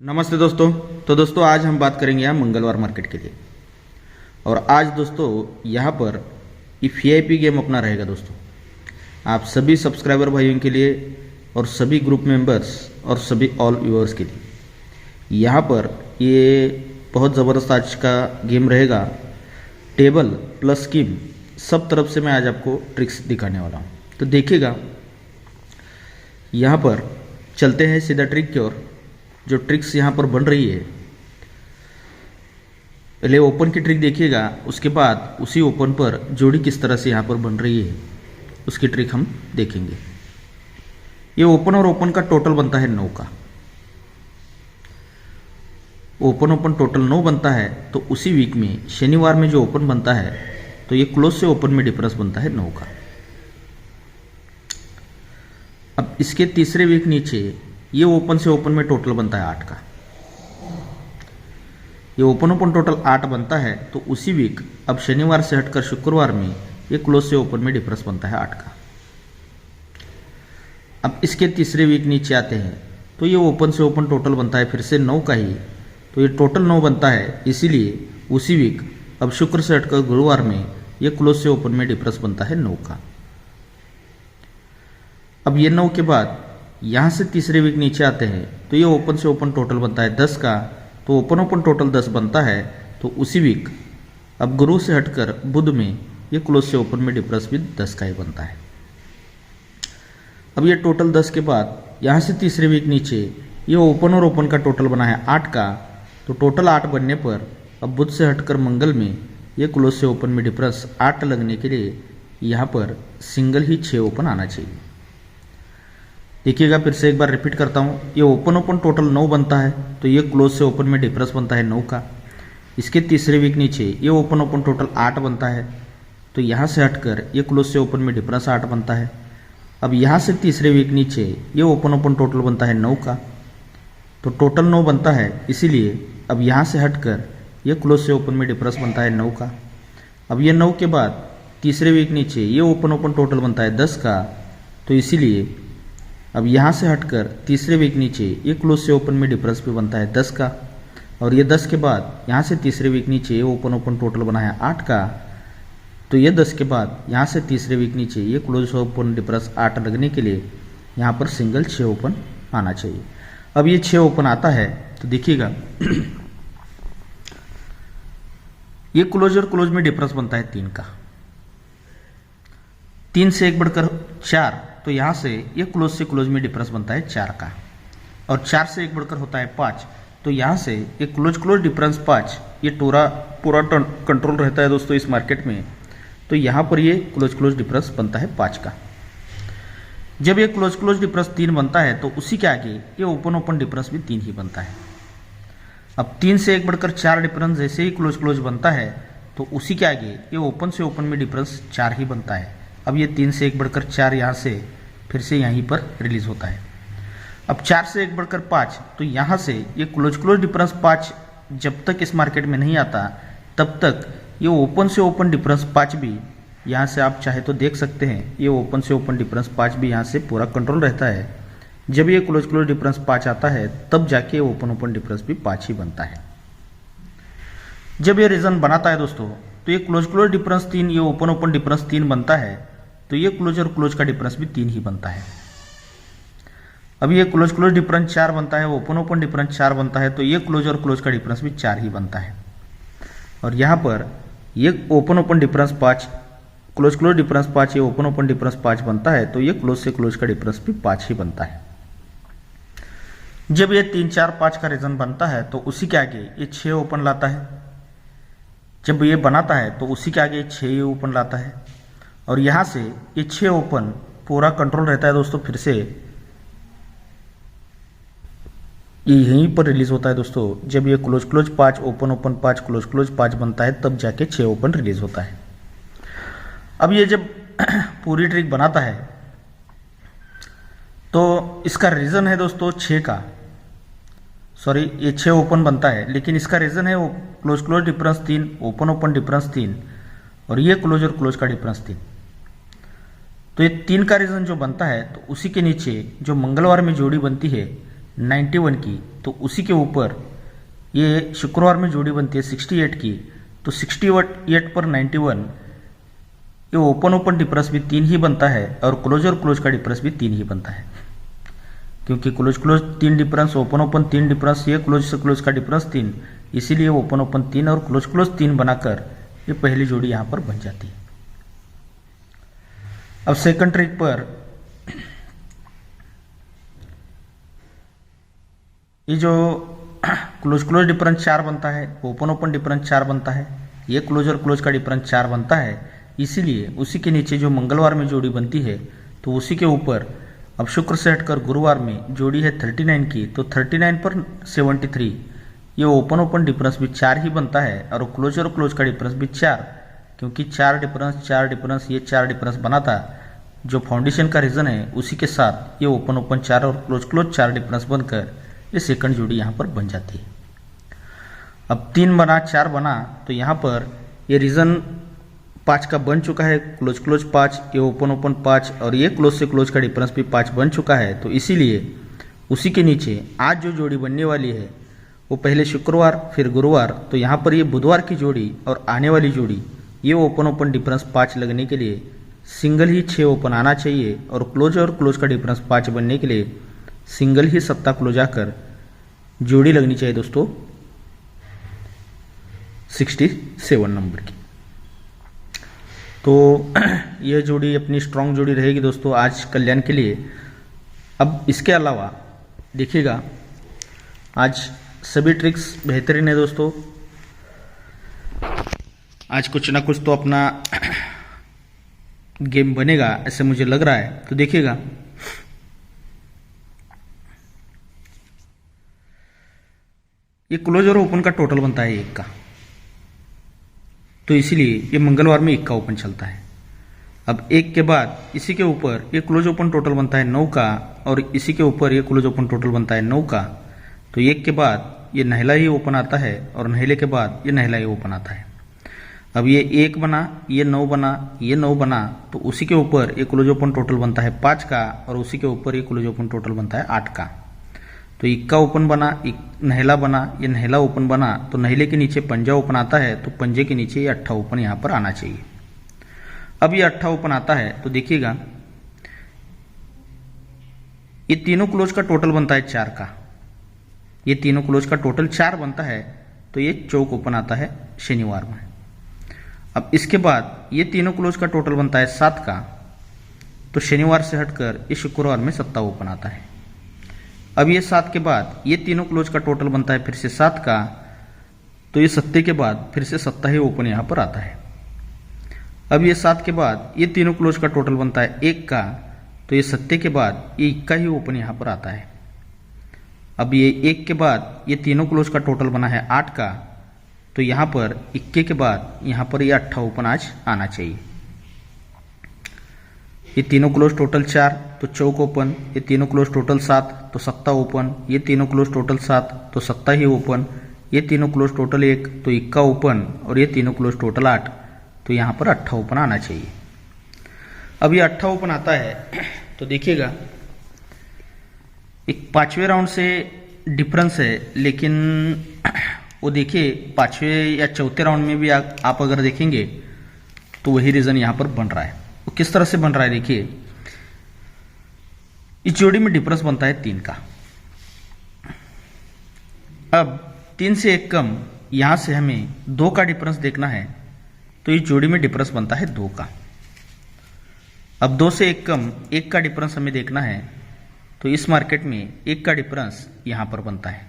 नमस्ते दोस्तों। तो दोस्तों आज हम बात करेंगे यहाँ मंगलवार मार्केट के लिए। और आज दोस्तों यहाँ पर VIP गेम अपना रहेगा दोस्तों, आप सभी सब्सक्राइबर भाइयों के लिए और सभी ग्रुप मेंबर्स और सभी ऑल व्यूअर्स के लिए। यहाँ पर ये बहुत ज़बरदस्त आज का गेम रहेगा। टेबल प्लस स्कीम सब तरफ से मैं आज आपको ट्रिक्स दिखाने वाला हूँ, तो देखिएगा। यहाँ पर चलते हैं सीधा ट्रिक की ओर। जो ट्रिक्स यहाँ पर बन रही है, पहले ओपन की ट्रिक देखिएगा, उसके बाद उसी ओपन पर जोड़ी किस तरह से यहाँ पर बन रही है उसकी ट्रिक हम देखेंगे। ये ओपन और ओपन का टोटल बनता है 9 का। ओपन टोटल 9 बनता है, तो उसी वीक में शनिवार में जो ओपन बनता है तो ये क्लोज से ओपन में डिफरेंस बनता है 9 का। अब इसके तीसरे वीक नीचे ये ओपन से ओपन में टोटल बनता है 8 का। ये ओपन टोटल 8 बनता है, तो उसी वीक अब शनिवार से हटकर शुक्रवार में ये क्लोज से ओपन में डिफरेंस बनता है 8 का। अब इसके तीसरे वीक नीचे आते हैं, तो ये ओपन से ओपन टोटल बनता है फिर से 9 का ही, तो ये टोटल 9 बनता है। इसीलिए उसी वीक अब शुक्र से हटकर गुरुवार में ये क्लोज से ओपन में डिफरेंस बनता है 9 का। अब ये 9 के बाद यहाँ से तीसरे वीक नीचे आते हैं, तो ये ओपन से ओपन टोटल बनता है 10 का, तो ओपन टोटल 10 बनता है। तो उसी वीक अब गुरु से हटकर बुध में ये क्लोज से ओपन में डिफरेंस भी 10 का ही बनता है। अब ये टोटल 10 के बाद यहाँ से तीसरे वीक नीचे ये ओपन और ओपन का टोटल बना है 8 का, तो टोटल 8 बनने पर अब बुध से हटकर मंगल में ये क्लोज से ओपन में डिफरेंस 8 लगने के लिए यहाँ पर सिंगल ही 6 ओपन आना चाहिए। देखिएगा, फिर से एक बार रिपीट करता हूँ। ये ओपन टोटल 9 बनता है, तो ये क्लोज से ओपन में डिफरेंस बनता है 9 का। इसके तीसरे वीक नीचे ये ओपन टोटल 8 बनता है, तो यहाँ से हटकर ये क्लोज से ओपन में डिफरेंस 8 बनता है। अब यहाँ से तीसरे वीक नीचे ये ओपन टोटल बनता है 9 का, तो टोटल 9 बनता है। इसीलिए अब यहाँ से हटकर ये क्लोज से ओपन में डिफरेंस बनता है 9 का। अब ये 9 के बाद तीसरे वीक नीचे ये ओपन टोटल बनता है 10 का, तो इसीलिए अब यहाँ से हटकर तीसरे वीक नीचे ये क्लोज से ओपन में डिफरेंस भी बनता है 10 का। और ये 10 के बाद यहाँ से तीसरे वीक नीचे ये ओपन टोटल बना है 8 का, तो ये 10 के बाद यहाँ से तीसरे वीक नीचे ये क्लोज से ओपन डिफरेंस 8 लगने के लिए यहाँ पर सिंगल 6 ओपन आना चाहिए। अब ये 6 ओपन आता है, तो देखिएगा ये क्लोज और क्लोज में डिफरेंस बनता है 3 का। 3 से एक बढ़कर 4, तो यहाँ से ये क्लोज से क्लोज में डिफरेंस बनता है 4 का। और 4 से एक बढ़कर होता है 5, तो यहाँ से ये क्लोज डिफरेंस 5, ये पूरा कंट्रोल रहता है दोस्तों इस मार्केट में। तो यहाँ पर ये क्लोज डिफरेंस बनता है 5 का। जब ये क्लोज डिफरेंस 3 बनता है, तो उसी के आगे ये ओपन डिफरेंस भी 3 ही बनता है। अब 3 से एक बढ़कर 4 डिफरेंस जैसे ही क्लोज बनता है, तो उसी के आगे ये ओपन से ओपन में डिफरेंस 4 ही बनता है। अब ये 3 से एक बढ़कर 4 यहाँ से फिर से यहीं पर रिलीज होता है। अब 4 से एक बढ़कर 5, तो यहाँ से ये क्लोज डिफरेंस 5 जब तक इस मार्केट में नहीं आता, तब तक ये ओपन से ओपन डिफरेंस 5 भी यहाँ से आप चाहे तो देख सकते हैं। ये ओपन से ओपन डिफरेंस 5 भी यहाँ से पूरा कंट्रोल रहता है। जब ये क्लोज डिफरेंस 5 आता है, तब जाके ओपन डिफरेंस भी 5 ही बनता है। जब ये रीजन बनाता है दोस्तों, तो ये क्लोज डिफरेंस 3, ये ओपन डिफरेंस 3 बनता है, तो ये क्लोज और क्लोज का डिफरेंस भी 3 ही बनता है। अब ये क्लोज डिफरेंस 4 बनता है, ओपन डिफरेंस 4 बनता है, तो ये क्लोज और क्लोज का डिफरेंस भी 4 ही बनता है। और यहाँ पर ये ओपन डिफरेंस 5, क्लोज डिफरेंस 5, ये ओपन डिफरेंस 5 बनता है, तो ये क्लोज से क्लोज का डिफरेंस भी 5 ही बनता है। जब ये 3, 4, 5 का रीजन बनता है, तो उसी के आगे ये 6 ओपन लाता है। जब ये बनाता है, तो उसी के आगे 6 ओपन लाता है। और यहाँ से ये 6 ओपन पूरा कंट्रोल रहता है दोस्तों। फिर से ये यहीं पर रिलीज होता है दोस्तों। जब ये क्लोज 5, ओपन 5, क्लोज 5 बनता है, तब जाके 6 ओपन रिलीज होता है। अब ये जब पूरी ट्रिक बनाता है, तो इसका रीजन है दोस्तों 6 का, सॉरी ये 6 ओपन बनता है, लेकिन इसका रीजन है वो क्लोज डिफरेंस 3, ओपन डिफरेंस 3, और ये क्लोज और क्लोज का डिफरेंस 3। तो ये 3 का रीजन जो बनता है, तो उसी के नीचे जो मंगलवार में जोड़ी बनती है, 91 की, तो उसी के ऊपर ये शुक्रवार में जोड़ी बनती है 68 की, तो 68 पर 91, ये ओपन ओपन डिफरेंस भी 3 ही बनता है और क्लोज का डिफरेंस भी 3 ही बनता है, क्योंकि close 3 difference, open open 3 difference, ये क्लोज से क्लोज का डिफरेंस 3, इसीलिए ओपन ओपन 3 और क्लोज 3 बनाकर ये पहली जोड़ी यहां पर बन जाती है। अब सेकंड ट्रिक पर ये जो क्लोज डिफरेंस 4 बनता है, ओपन ओपन डिफरेंस 4 बनता है, ये क्लोज का डिफरेंस 4 बनता है, इसीलिए उसी के नीचे जो मंगलवार में जोड़ी बनती है तो उसी के ऊपर अब शुक्र से हटकर गुरुवार में जोड़ी है 39 की, तो 39 पर 73, ये ओपन ओपन डिफरेंस भी 4 ही बनता है और क्लोज का डिफरेंस भी 4, क्योंकि 4 डिफरेंस ये 4 डिफरेंस बना था। जो फाउंडेशन का रीजन है उसी के साथ ये ओपन ओपन 4 और क्लोज 4 डिफरेंस बनकर ये सेकंड जोड़ी यहाँ पर बन जाती है। अब 3 बना 4 बना, तो यहाँ पर ये रीजन 5 का बन चुका है, क्लोज 5, ये ओपन ओपन 5 और ये क्लोज से क्लोज का डिफरेंस भी 5 बन चुका है, तो इसीलिए उसी के नीचे आज जो जोड़ी बनने वाली है वो पहले शुक्रवार फिर गुरुवार, तो यहाँ पर ये बुधवार की जोड़ी और आने वाली जोड़ी, ये ओपन ओपन डिफरेंस 5 लगने के लिए सिंगल ही 6 ओपन आना चाहिए और क्लोज का डिफरेंस 5 बनने के लिए सिंगल ही 7 क्लोज आकर जोड़ी लगनी चाहिए दोस्तों 67 नंबर की। तो यह जोड़ी अपनी स्ट्रांग जोड़ी रहेगी दोस्तों आज कल्याण के लिए। अब इसके अलावा देखिएगा आज सभी ट्रिक्स बेहतरीन है दोस्तों, आज कुछ ना कुछ तो अपना गेम बनेगा ऐसे मुझे लग रहा है। तो देखिएगा ये क्लोज और ओपन का टोटल बनता है 1 का, तो इसीलिए ये मंगलवार में 1 का ओपन चलता है। अब 1 के बाद इसी के ऊपर ये क्लोज ओपन टोटल बनता है 9 का और इसी के ऊपर ये क्लोज ओपन टोटल बनता है 9 का, तो 1 के बाद ये नहला ही ओपन आता है और नहले के बाद ये नहला ही ओपन आता है। अब ये 1 बना, ये 9 बना, ये 9 बना, तो उसी के ऊपर ये क्लोज ओपन टोटल बनता है 5 का और उसी के ऊपर ये क्लोज ओपन टोटल बनता है 8 का। तो 1 का ओपन बना, नहला बना, ये नहला ओपन बना, तो नहले के नीचे पंजा ओपन आता है, तो पंजे के नीचे ये 8 ओपन यहाँ पर आना चाहिए। अब ये 8 ओपन आता है तो देखिएगा ये तीनों क्लोज का टोटल बनता है 4 का, ये तीनों क्लोज का टोटल 4 बनता है, तो ये चौक ओपन आता है शनिवार में। अब इसके बाद ये तीनों क्लोज का टोटल बनता है 7 का, तो शनिवार से हटकर ये शुक्रवार में 7 ओपन आता है। अब ये 7 के बाद ये तीनों क्लोज का टोटल बनता है फिर से 7 का, तो ये 7 के बाद फिर से 7 ही ओपन यहाँ पर आता है। अब ये 7 के बाद ये तीनों क्लोज का टोटल बनता है 1 का, तो ये 7 के बाद ये 1 का ही ओपन यहाँ पर आता है। अब ये 1 के बाद ये तीनों क्लोज का टोटल बना है 8 का, तो यहाँ पर 21 के बाद यहाँ पर ये 8 ओपन आज आना चाहिए। ये तीनों क्लोज टोटल 4 तो चौक ओपन, ये तीनों क्लोज टोटल 7 तो 7 ओपन, ये तीनों क्लोज टोटल 7 तो 7 ही ओपन, ये तीनों क्लोज टोटल 1 तो 1 ओपन और ये तीनों क्लोज टोटल 8, तो यहाँ पर 8 ओपन आना चाहिए। अब ये 8 ओपन आता है तो देखिएगा एक 5वें राउंड से डिफरेंस है, लेकिन वो देखिए 5वें या 4थे राउंड में भी आप अगर देखेंगे तो वही रीजन यहाँ पर बन रहा है। वो किस तरह से बन रहा है देखिए, इस जोड़ी में डिफरेंस बनता है 3 का। अब 3 से 1 कम, यहां से हमें 2 का डिफरेंस देखना है, तो इस जोड़ी में डिफरेंस बनता है 2 का। अब 2 से 1 कम 1 का डिफरेंस हमें देखना है, तो इस मार्केट में 1 का डिफरेंस यहां पर बनता है।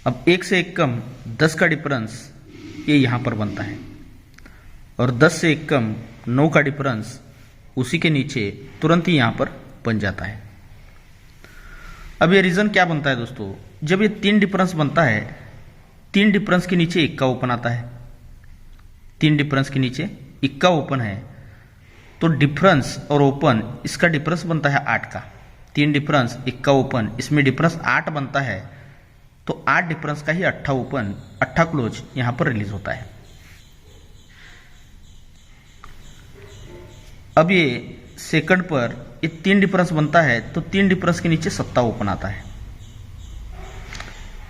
अब 1 से 1 कम 10 का डिफरेंस ये यहां पर बनता है और 10 से 1 कम 9 का डिफरेंस उसी के नीचे तुरंत ही यहां पर बन जाता है। अब ये रीजन क्या बनता है दोस्तों, जब ये 3 डिफरेंस बनता है, 3 डिफरेंस के नीचे 1 का ओपन आता है, 3 डिफरेंस के नीचे 1 का ओपन है, तो डिफरेंस और ओपन इसका डिफरेंस बनता है 8 का। 3 डिफरेंस 1 का ओपन, इसमें डिफरेंस 8 बनता है, तो 8 डिफरेंस का ही 8 ओपन 8 क्लोज यहां पर रिलीज होता है। अब ये सेकंड पर ये 3 डिफरेंस बनता है, तो 3 डिफरेंस के नीचे 7 ओपन आता है,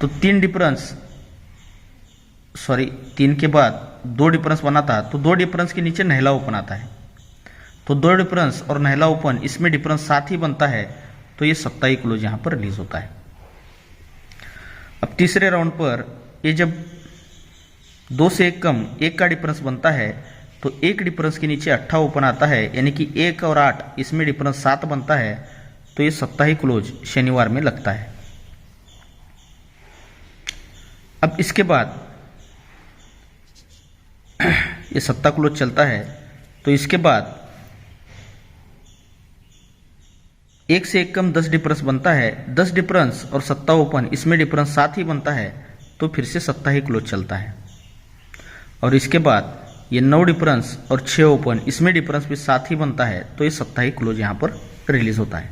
तो 3 के बाद 2 डिफरेंस बना था, तो 2 डिफरेंस के नीचे नहला ओपन आता है, तो 2 डिफरेंस और नहला ओपन इसमें डिफरेंस 7 ही बनता है, तो ये 27 क्लोज यहां पर रिलीज होता है। अब तीसरे राउंड पर ये जब 2 से 1 कम 1 का डिफरेंस बनता है, तो 1 डिफरेंस के नीचे 8 ओपन आता है, यानी कि 1 और 8 इसमें डिफरेंस 7 बनता है, तो ये 27 क्लोज शनिवार में लगता है। अब इसके बाद ये 7 क्लोज चलता है, तो इसके बाद 1 से 1 कम 10 डिफरेंस बनता है, 10 डिफरेंस और 7 ओपन इसमें डिफरेंस 7 ही बनता है, तो फिर से 27 क्लोज चलता है। और इसके बाद ये 9 डिफरेंस और 6 ओपन इसमें डिफरेंस भी 7 ही बनता है, तो ये 27 क्लोज यहां पर रिलीज होता है।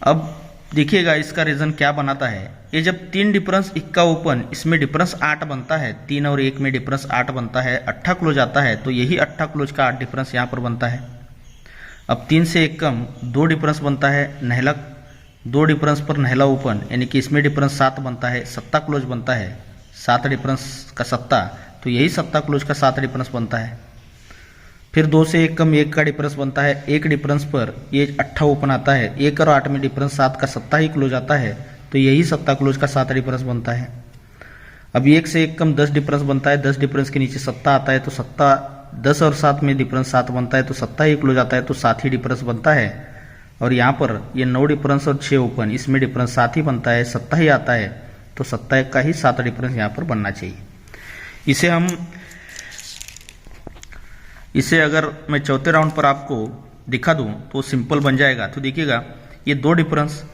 अब देखिएगा इसका रीजन क्या बनाता है। ये जब 3 डिफरेंस 1 का ओपन इसमें डिफरेंस 8 बनता है, 3 और 1 में डिफरेंस 8 बनता है, 8 क्लोज आता है, तो यही 8 क्लोज का 8 डिफरेंस यहां पर बनता है। अब 3 से 1 कम 2 डिफरेंस बनता है, नहला 2 डिफरेंस पर नहला ओपन, यानी कि इसमें डिफरेंस 7 बनता है, 7 क्लोज बनता है, 7 डिफरेंस का 7, तो यही 7 क्लोज का 7 डिफरेंस बनता है। फिर 2 से 1 कम 1 का डिफरेंस बनता है, 1 डिफरेंस पर ये 8 ओपन आता है, 1 और 8 में डिफरेंस 7 का 7 ही क्लोज आता है, तो यही 7 क्लोज का 7 डिफरेंस बनता है। अब 1 से 1 कम 10 डिफरेंस बनता है, 10 डिफरेंस के नीचे 7 आता है, तो 10 और 7 में डिफरेंस 7 बनता है, तो 7 ही क्लोज आता है, तो 7 ही डिफरेंस बनता है। और यहाँ पर ये 9 डिफरेंस और 6 ओपन इसमें डिफरेंस 7 ही बनता है, 7 ही आता है, तो 7 का ही 7 डिफरेंस यहाँ पर बनना चाहिए। इसे अगर मैं चौथे राउंड पर आपको दिखा दूं तो सिंपल बन जाएगा। तो देखिएगा ये 2 डिफरेंस,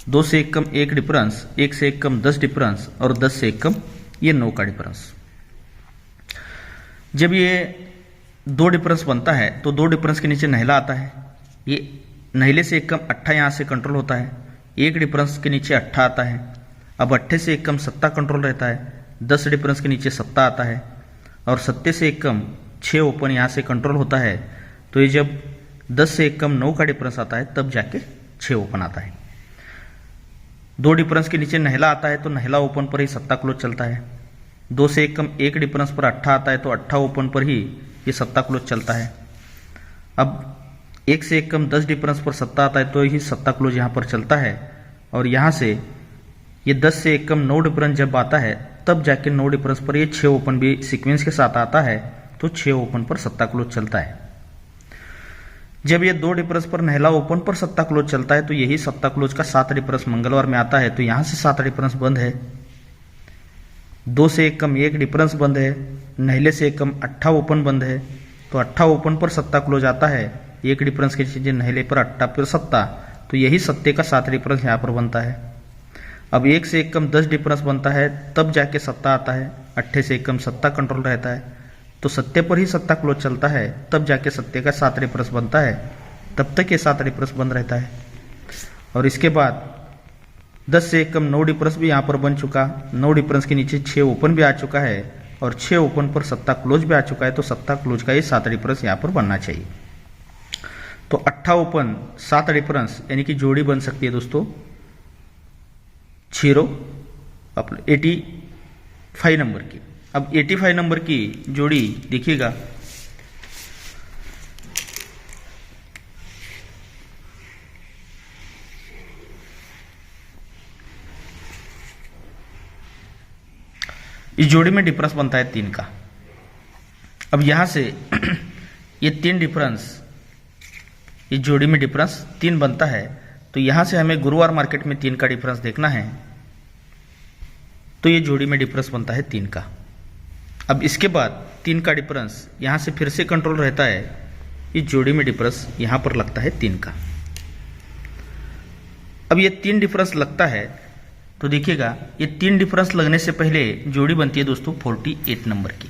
2 से 1 कम 1 डिफरेंस, 1 से 1 कम 10 डिफरेंस और 10 से 1 कम ये 9 का डिफरेंस। जब ये 2 डिफरेंस बनता है तो 2 डिफरेंस के नीचे नहला आता है, ये नहले से 1 कम 8 यहाँ से कंट्रोल होता है, 1 डिफरेंस के नीचे 8 आता है। अब 8 से 1 कम 7 कंट्रोल रहता है, 10 डिफरेंस के नीचे 7 आता है, और 7 से 1 कम 6 ओपन यहाँ से कंट्रोल होता है। तो ये जब 10 से 1 कम 9 का डिफरेंस आता है तब जाके 6 ओपन आता है। 2 डिफरेंस के नीचे नहला आता है, तो नहला ओपन पर ही 7 क्लोज चलता है। 2 से 1 कम 1 डिफरेंस पर 8 आता है, तो 8 ओपन पर ही ये 7 क्लोज चलता है। अब 1 से 1 कम 10 डिफरेंस पर 7 आता है, तो ही 7 क्लोज यहाँ पर चलता है। और यहाँ से ये 10 से 1 कम 9 डिफरेंस जब आता है तब जाके 9 डिफरेंस पर ये 6 ओपन भी सीक्वेंस के साथ आता है, तो 6 ओपन पर 7 क्लोज चलता है। जब ये 2 डिफरेंस पर नहला ओपन पर 7 क्लोज चलता है, तो यही 7 क्लोज का 7 डिफरेंस मंगलवार में आता है, तो यहां से 7 डिफरेंस बंद है। 2 से 1 कम 1 डिफरेंस बंद है, नहले से 1 कम 8 ओपन बंद है, तो 8 ओपन पर 7 क्लोज आता है, 1 डिफरेंस के नीचे नहले पर 8 फिर 7, तो यही 7 का 7 डिफरेंस यहाँ पर बनता है। अब 1 से 1 कम 10 डिफरेंस बनता है, तब जाके 7 आता है, 8 से 1 कम 7 कंट्रोल रहता है, तो 7 पर ही 7 क्लोज चलता है, तब जाके 7 का 7 डिफरेंस बनता है, तब तक ये 7 डिफरेंस बंद रहता है। और इसके बाद 10 से 1 कम 9 डिफरेंस भी यहाँ पर बन चुका, 9 डिफरेंस के नीचे 6 ओपन भी आ चुका है, और 6 ओपन पर 7 क्लोज भी आ चुका है, तो 7 क्लोज का ये 7 डिफरेंस यहाँ पर बनना चाहिए। तो 8 ओपन 7 डिफरेंस यानी कि जोड़ी बन सकती है दोस्तों 85 नंबर की। अब 85 नंबर की जोड़ी देखिएगा, इस जोड़ी में डिफरेंस बनता है 3 का। अब यहां से ये 3 डिफरेंस, इस जोड़ी में डिफरेंस 3 बनता है, तो यहां से हमें गुरुवार मार्केट में 3 का डिफरेंस देखना है, तो ये जोड़ी में डिफरेंस बनता है 3 का। अब इसके बाद 3 का डिफरेंस यहां से फिर से कंट्रोल रहता है, इस जोड़ी में डिफरेंस यहां पर लगता है 3 का। अब ये 3 डिफरेंस लगता है, तो देखिएगा ये 3 डिफरेंस लगने से पहले जोड़ी बनती है दोस्तों 48 नंबर की।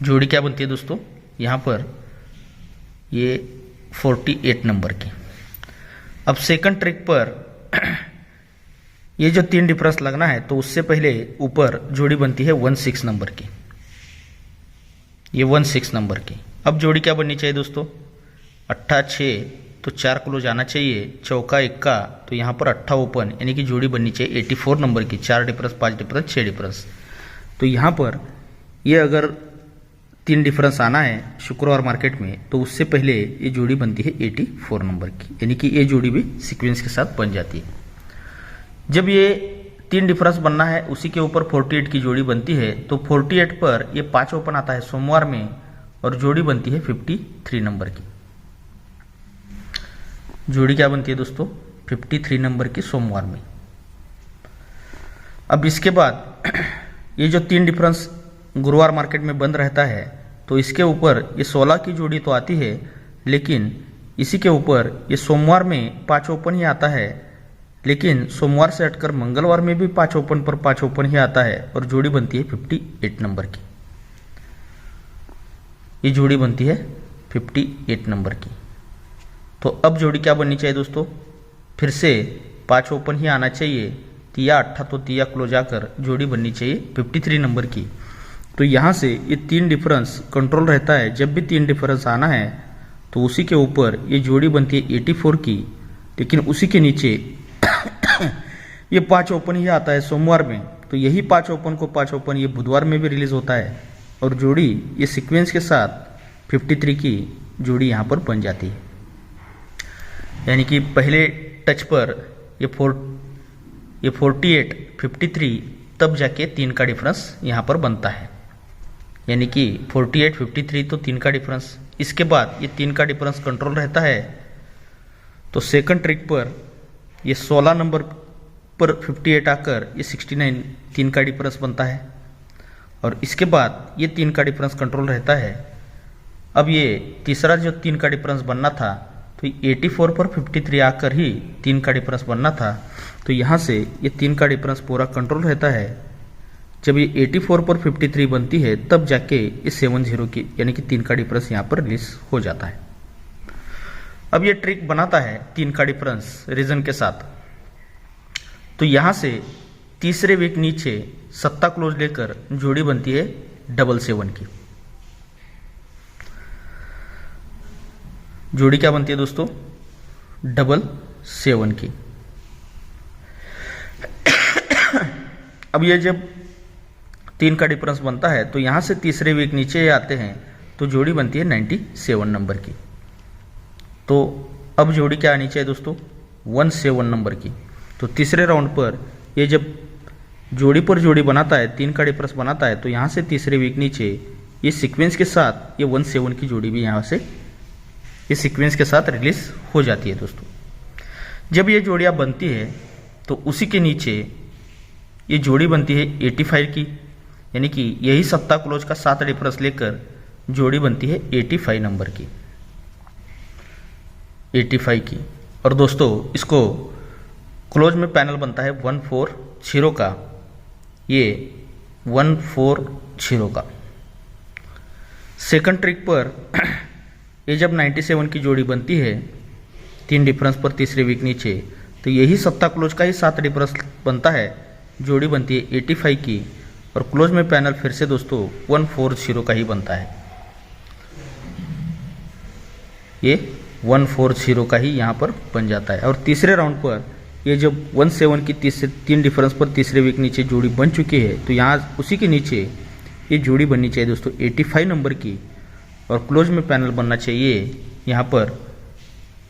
जोड़ी क्या बनती है दोस्तों, यहां पर ये 48 नंबर की। अब सेकंड ट्रिक पर ये जो 3 डिफरेंस लगना है, तो उससे पहले ऊपर जोड़ी बनती है 16 नंबर की, ये 16 नंबर की। अब जोड़ी क्या बननी चाहिए दोस्तों, 8, 6, तो 4 क्लोज आना चाहिए, चौका इक्का, तो यहाँ पर 8 ओपन, यानी कि जोड़ी बननी चाहिए 84 नंबर की, 4 डिफरेंस, 5 डिफरेंस, 6 डिफरेंस। तो यहाँ पर ये अगर 3 डिफरेंस आना है शुक्रवार मार्केट में, तो उससे पहले ये जोड़ी बनती है 84 नंबर की, यानी कि ये जोड़ी भी सीक्वेंस के साथ बन जाती है। जब ये 3 डिफरेंस बनना है, उसी के ऊपर 48 की जोड़ी बनती है, तो 48 पर ये 5 ओपन आता है सोमवार में, और जोड़ी बनती है 53 नंबर की। जोड़ी क्या बनती है दोस्तों? 53 नंबर की सोमवार में। अब इसके बाद ये जो 3 डिफरेंस गुरुवार मार्केट में बंद रहता है, तो इसके ऊपर ये 16 की जोड़ी तो आती है, लेकिन इसी के ऊपर ये सोमवार में 5 ओपन ही आता है, लेकिन सोमवार से हटकर मंगलवार में भी 5 ओपन पर 5 ओपन ही आता है, और जोड़ी बनती है 58 नंबर की। ये जोड़ी बनती है 58 नंबर की। तो अब जोड़ी क्या बननी चाहिए दोस्तों? फिर से 5 ओपन ही आना चाहिए, तिया 8 तो तिया क्लोज आकर जोड़ी बननी चाहिए 53 नंबर की। तो यहाँ से ये 3 डिफरेंस कंट्रोल रहता है, जब भी 3 डिफरेंस आना है तो उसी के ऊपर ये जोड़ी बनती है 84 की, लेकिन उसी के नीचे ये 5 ओपन ही आता है सोमवार में, तो यही 5 ओपन को 5 ओपन ये बुधवार में भी रिलीज होता है, और जोड़ी ये सीक्वेंस के साथ 53 की जोड़ी यहाँ पर बन जाती है। यानी कि पहले टच पर ये 48, 53, तब जाके 3 का डिफरेंस यहाँ पर बनता है। यानी कि 48, 53 तो 3 का डिफरेंस। इसके बाद ये 3 का डिफरेंस कंट्रोल रहता है, तो सेकंड ट्रिक पर ये 16 नंबर पर 58 आकर ये 69 3 का डिफरेंस बनता है, और इसके बाद ये 3 का डिफरेंस कंट्रोल रहता है। अब ये तीसरा जो 3 का डिफरेंस बनना था, तो 84 पर 53 आकर ही 3 का डिफरेंस बनना था, तो यहाँ से ये 3 का डिफरेंस पूरा कंट्रोल रहता है। जब ये 84 पर 53 बनती है, तब जाके ये 70 की, यानी कि 3 का डिफरेंस यहाँ पर रिलीज हो जाता है। अब ये ट्रिक बनाता है 3 का डिफरेंस रीजन के साथ, तो यहाँ से तीसरे वीक नीचे 7 क्लोज लेकर जोड़ी बनती है 77 की। जोड़ी क्या बनती है दोस्तों? 77 की। अब ये जब 3 का डिफरेंस बनता है, तो यहाँ से तीसरे वीक नीचे आते हैं, तो जोड़ी बनती है 97 नंबर की। तो अब जोड़ी क्या आनी चाहिए दोस्तों? 17 नंबर की। तो तीसरे राउंड पर ये जब जोड़ी पर जोड़ी बनाता है, 3 का डिफरेंस बनाता है, तो यहाँ से तीसरे वीक नीचे ये सीक्वेंस के साथ ये 17 की जोड़ी भी यहाँ से ये सीक्वेंस के साथ रिलीज हो जाती है दोस्तों। जब ये जोड़ियाँ बनती है, तो उसी के नीचे ये जोड़ी बनती है 85 की, यानी कि यही 7 क्लोज का 7 डिफरेंस लेकर जोड़ी बनती है 85 नंबर की, 85 की। और दोस्तों इसको क्लोज में पैनल बनता है 140 का, ये 140 का। सेकंड ट्रिक पर ये जब 97 की जोड़ी बनती है 3 डिफरेंस पर तीसरे वीक नीचे, तो यही 7 क्लोज का ही 7 डिफरेंस बनता है, जोड़ी बनती है 85 की, और क्लोज में पैनल फिर से दोस्तों 140 का ही बनता है। ये 140 का ही यहाँ पर बन जाता है। और तीसरे राउंड पर ये जब 17 की 3 डिफरेंस पर तीसरे वीक नीचे जोड़ी बन चुकी है, तो यहाँ उसी के नीचे ये जोड़ी बननी चाहिए दोस्तों 85 नंबर की, और क्लोज में पैनल बनना चाहिए यहाँ पर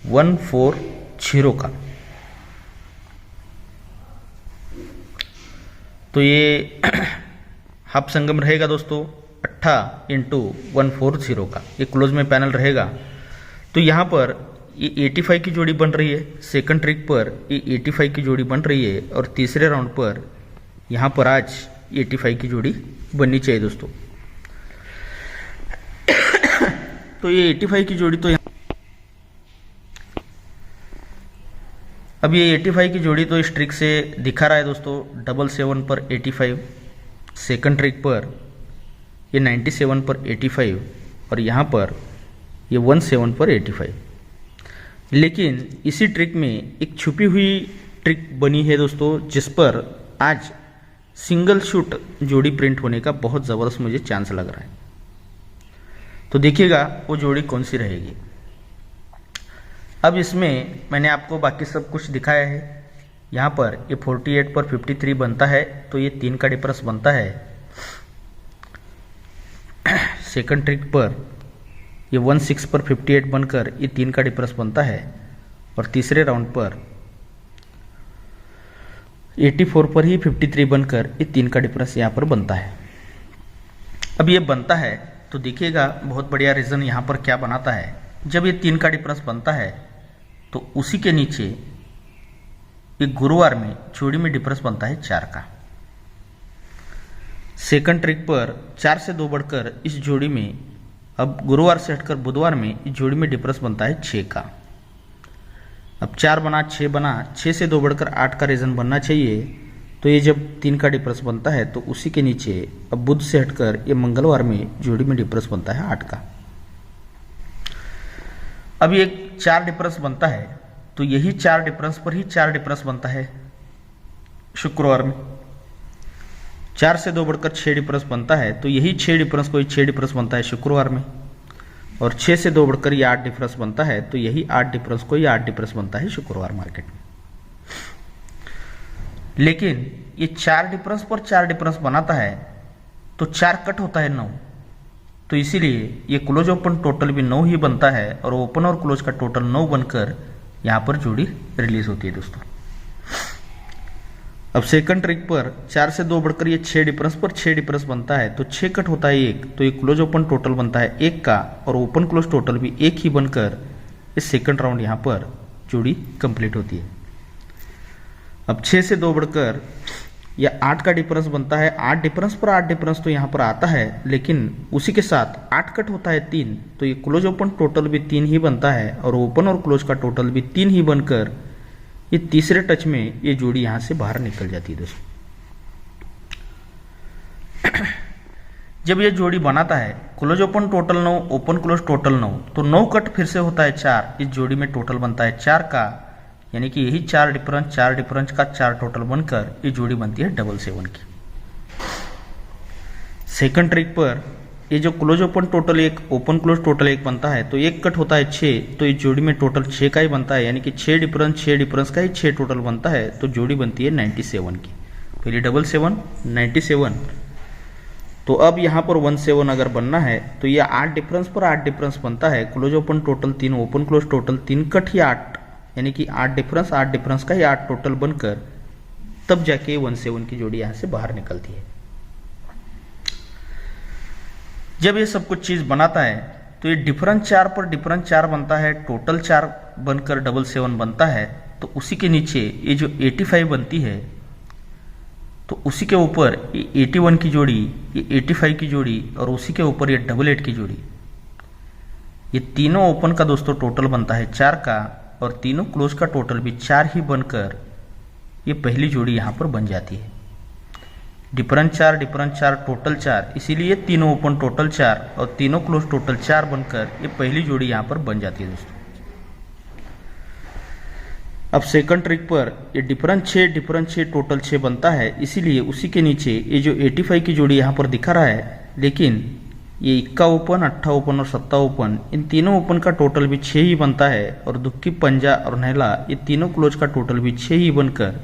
140 का। तो ये हाफ संगम रहेगा दोस्तों 8 इंटू 140 का, ये क्लोज में पैनल रहेगा। तो यहाँ पर ये 85 की जोड़ी बन रही है, सेकंड ट्रिक पर ये 85 की जोड़ी बन रही है, और तीसरे राउंड पर यहाँ पर आज 85 की जोड़ी बननी चाहिए दोस्तों। तो ये 85 की जोड़ी तो अब ये 85 की जोड़ी तो इस ट्रिक से दिखा रहा है दोस्तों 77 पर 85, सेकंड ट्रिक पर ये 97 पर 85, और यहाँ पर ये 17 पर 85। लेकिन इसी ट्रिक में एक छुपी हुई ट्रिक बनी है दोस्तों, जिस पर आज सिंगल शूट जोड़ी प्रिंट होने का बहुत ज़बरदस्त मुझे चांस लग रहा है। तो देखिएगा वो जोड़ी कौन सी रहेगी। अब इसमें मैंने आपको बाकी सब कुछ दिखाया है। यहाँ पर ये 48 पर 53 बनता है तो ये 3 का डिफरेंस बनता है। सेकंड ट्रिक पर ये 16 पर 58 बनकर ये 3 का डिफरेंस बनता है। और तीसरे राउंड पर 84 पर ही 53 बनकर ये 3 का डिफरेंस यहाँ पर बनता है। अब ये बनता है तो देखिएगा बहुत बढ़िया रीज़न यहाँ पर क्या बनाता है। जब ये 3 का डिफरेंस बनता है तो उसी के नीचे एक गुरुवार में जोड़ी में डिफरेंस बनता है 4 का। सेकंड ट्रिक पर 4 से 2 बढ़कर इस जोड़ी में, अब गुरुवार से हटकर बुधवार में इस जोड़ी में डिफरेंस बनता है 6 का। अब 4 बना 6 बना, 6 से 2 बढ़कर 8 का रीजन बनना चाहिए। तो ये जब 3 का डिफरेंस बनता है तो उसी के नीचे अब बुध से हटकर ये मंगलवार में जोड़ी में डिफरेंस बनता है 8 का। अब ये 4 डिफरेंस बनता है तो यही 4 डिफरेंस पर ही 4 डिफरेंस बनता है शुक्रवार में। 4 से 2 बढ़कर 6 डिफरेंस बनता है तो यही 6 डिफरेंस को 6 डिफरेंस बनता है शुक्रवार में। और 6 से 2 बढ़कर ये 8 डिफरेंस बनता है तो यही 8 डिफरेंस को 8 डिफरेंस बनता है शुक्रवार मार्केट में। लेकिन ये 4 डिफरेंस पर 4 डिफरेंस बनाता है तो 4 कट होता है 9, तो इसीलिए ये क्लोज ओपन टोटल भी 9 ही बनता है और ओपन और क्लोज का टोटल 9 बनकर यहाँ पर जोड़ी रिलीज होती है दोस्तों। अब सेकंड ट्रिक पर 4 से 2 बढ़कर ये 6 डिफरेंस पर 6 डिफरेंस बनता है तो 6 कट होता है 1, तो ये क्लोज ओपन टोटल बनता है 1 का और ओपन क्लोज टोटल भी 1 ही बनकर इस सेकंड राउंड यहाँ पर जोड़ी कंप्लीट होती है। अब 6 से 2 बढ़कर यह 8 का डिफरेंस बनता है। 8 डिफरेंस पर 8 डिफरेंस तो यहाँ पर आता है, लेकिन उसी के साथ 8 कट होता है 3, तो ये क्लोज ओपन टोटल भी 3 ही बनता है और ओपन और क्लोज का टोटल भी 3 ही बनकर ये तीसरे टच में ये जोड़ी यहां से बाहर निकल जाती है दोस्तों। जब ये जोड़ी बनाता है close open total 9, open close total 9, तो 9 कट फिर से होता है 4, इस जोड़ी में टोटल बनता है 4 का, यानी कि यही 4 डिफरेंस का 4 टोटल बनकर ये जोड़ी बनती है 77 की। सेकंड ट्रिक पर ये जो close open total 1, open close total 1 बनता है तो 1 कट होता है 6, तो इस जोड़ी में टोटल 6 का ही बनता है, यानी कि 6 डिफरेंस का ही 6 टोटल बनता है, तो जोड़ी बनती है 97 की। पहले 77 97, तो अब यहाँ पर 17 अगर बनना है तो ये 8 डिफरेंस पर 8 डिफरेंस बनता है। Close open total 3, open close total 3 cut ही 8, यानी कि 8 डिफरेंस का ही 8 टोटल बनकर तब जाके 17 की जोड़ी यहाँ से बाहर निकलती है। जब ये सब कुछ चीज बनाता है तो ये डिफरेंस 4 पर डिफरेंस 4 बनता है, टोटल 4 बनकर 77 बनता है। तो उसी के नीचे ये जो 85 बनती है तो उसी के ऊपर ये 81 की जोड़ी, ये 85 की जोड़ी और उसी के ऊपर ये 88 की जोड़ी, ये तीनों ओपन का दोस्तों टोटल बनता है 4 का और तीनों क्लोज का टोटल भी 4 ही बनकर ये पहली जोड़ी यहाँ पर बन जाती है। डिफरेंस 4 टोटल 4, इसीलिए तीनों ओपन टोटल 4 और तीनों क्लोज टोटल 4 बनकर ये पहली जोड़ी यहाँ पर बन जाती है दोस्तों। अब सेकंड ट्रिक पर ये डिफरेंस 6 टोटल 6 बनता है, इसीलिए उसी के नीचे ये जो 85 की जोड़ी यहाँ पर दिखा रहा है, लेकिन ये 21 ओपन, 8 ओपन और 7 ओपन, इन तीनों ओपन का टोटल भी 6 ही बनता है और दुक्की, पंजा और नहला ये तीनों क्लोज का टोटल भी 6 ही बनकर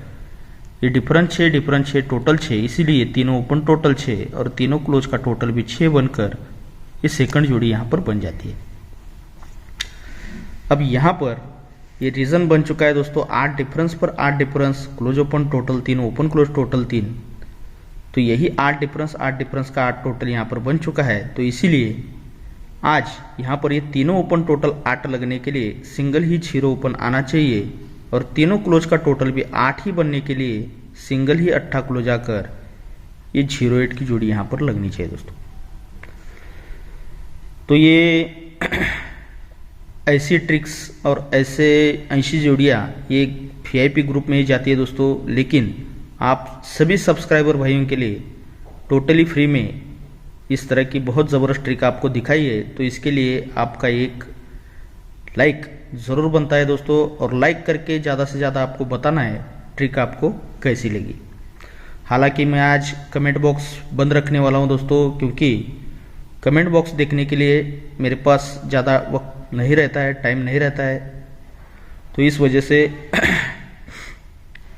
ये डिफरेंस 6 टोटल 6, इसीलिए तीनों ओपन टोटल 6 और तीनों क्लोज का टोटल भी 6 बनकर ये सेकंड जोड़ी यहाँ पर बन जाती है। अब यहाँ पर ये रीजन बन चुका है दोस्तों 8 डिफरेंस पर 8 difference, close open total 3, open close total 3, तो यही 8 डिफरेंस का 8 टोटल यहाँ पर बन चुका है। तो इसीलिए आज यहाँ पर ये तीनों ओपन टोटल 8 लगने के लिए सिंगल ही 0 ओपन आना चाहिए और तीनों क्लोज का टोटल भी 8 ही बनने के लिए सिंगल ही 8 क्लोज आकर ये 08 की जोड़ी यहाँ पर लगनी चाहिए दोस्तों। तो ये ऐसी ट्रिक्स और ऐसी जोड़ियाँ ये VIP ग्रुप में ही जाती है दोस्तों, लेकिन आप सभी सब्सक्राइबर भाइयों के लिए टोटली फ्री में इस तरह की बहुत ज़बरदस्त ट्रिक आपको दिखाई है। तो इसके लिए आपका एक लाइक ज़रूर बनता है दोस्तों, और लाइक करके ज़्यादा से ज़्यादा आपको बताना है ट्रिक आपको कैसी लगी। हालांकि मैं आज कमेंट बॉक्स बंद रखने वाला हूं दोस्तों, क्योंकि कमेंट बॉक्स देखने के लिए मेरे पास ज़्यादा वक्त नहीं रहता है, टाइम नहीं रहता है। तो इस वजह से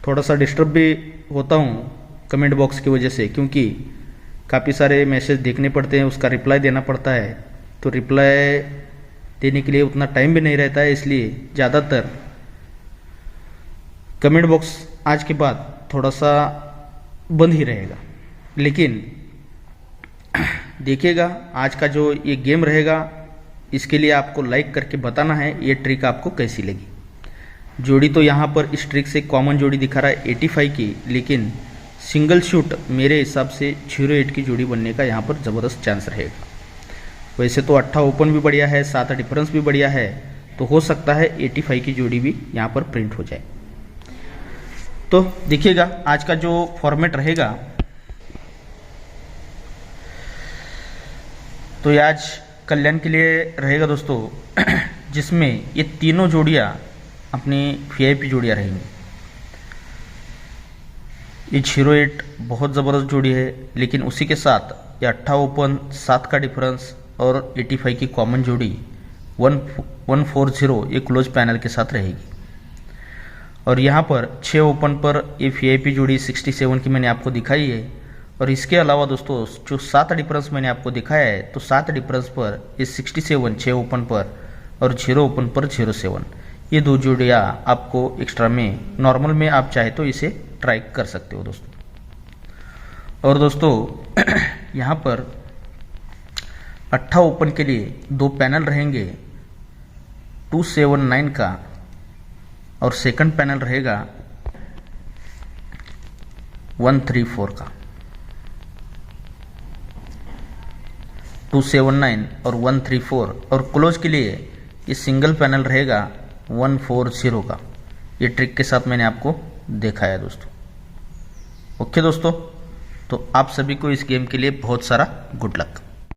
थोड़ा सा डिस्टर्ब भी होता हूँ कमेंट बॉक्स की वजह से, क्योंकि काफ़ी सारे मैसेज देखने पड़ते हैं, उसका रिप्लाई देना पड़ता है। तो रिप्लाई देने के लिए उतना टाइम भी नहीं रहता है, इसलिए ज़्यादातर कमेंट बॉक्स आज के बाद थोड़ा सा बंद ही रहेगा। लेकिन देखिएगा आज का जो ये गेम रहेगा, इसके लिए आपको लाइक करके बताना है ये ट्रिक आपको कैसी लगी। जोड़ी तो यहाँ पर इस ट्रिक से कॉमन जोड़ी दिखा रहा है 85 की, लेकिन सिंगल शूट मेरे हिसाब से 08 की जोड़ी बनने का यहाँ पर ज़बरदस्त चांस रहेगा। वैसे तो 8 ओपन भी बढ़िया है, 7 डिफरेंस भी बढ़िया है, तो हो सकता है 85 की जोड़ी भी यहाँ पर प्रिंट हो जाए। तो देखिएगा आज का जो फॉर्मेट रहेगा, तो ये आज कल्याण के लिए रहेगा दोस्तों, जिसमें ये तीनों जोड़ियाँ अपनी VIP जोड़ियाँ रहेंगी। ये 08 बहुत ज़बरदस्त जोड़ी है, लेकिन उसी के साथ ये 8 ओपन, 7 का डिफरेंस और 85 की कॉमन जोड़ी 140 ये क्लोज पैनल के साथ रहेगी। और यहाँ पर 6 ओपन पर ये VIP जोड़ी 67 की मैंने आपको दिखाई है। और इसके अलावा दोस्तों जो 7 डिफरेंस मैंने आपको दिखाया है, तो 7 डिफरेंस पर ये 67 6 ओपन पर और 0 ओपन पर 07 ये 2 जोड़ियाँ आपको एक्स्ट्रा में, नॉर्मल में आप चाहे तो इसे ट्राई कर सकते हो दोस्तों। और दोस्तों यहाँ पर 8 ओपन के लिए 2 पैनल रहेंगे 279 का, और सेकंड पैनल रहेगा 134 का। 279 और 134, और क्लोज के लिए ये सिंगल पैनल रहेगा 140 का। ये ट्रिक के साथ मैंने आपको दिखाया दोस्तों। ओके दोस्तों, तो आप सभी को इस गेम के लिए बहुत सारा गुड लक।